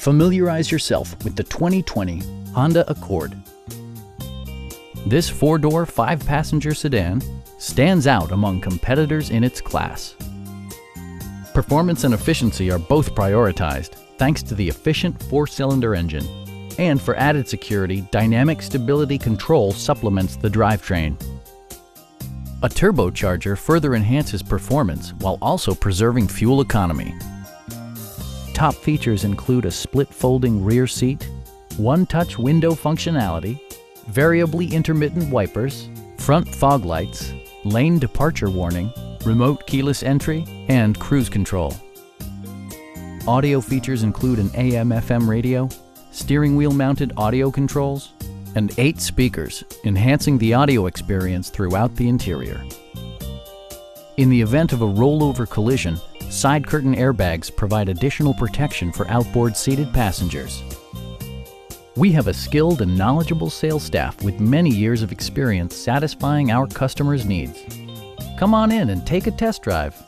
Familiarize yourself with the 2020 Honda Accord. This four-door, five-passenger sedan stands out among competitors in its class. Performance and efficiency are both prioritized thanks to the efficient four-cylinder engine. And for added security, dynamic stability control supplements the drivetrain. A turbocharger further enhances performance while also preserving fuel economy. Top features include a split folding rear seat, one-touch window functionality, variably intermittent wipers, front fog lights, lane departure warning, remote keyless entry, and cruise control. Audio features include an AM/FM radio, steering wheel mounted audio controls, and 8 speakers, enhancing the audio experience throughout the interior. In the event of a rollover collision, side curtain airbags provide additional protection for outboard seated passengers. We have a skilled and knowledgeable sales staff with many years of experience satisfying our customers' needs. Come on in and take a test drive.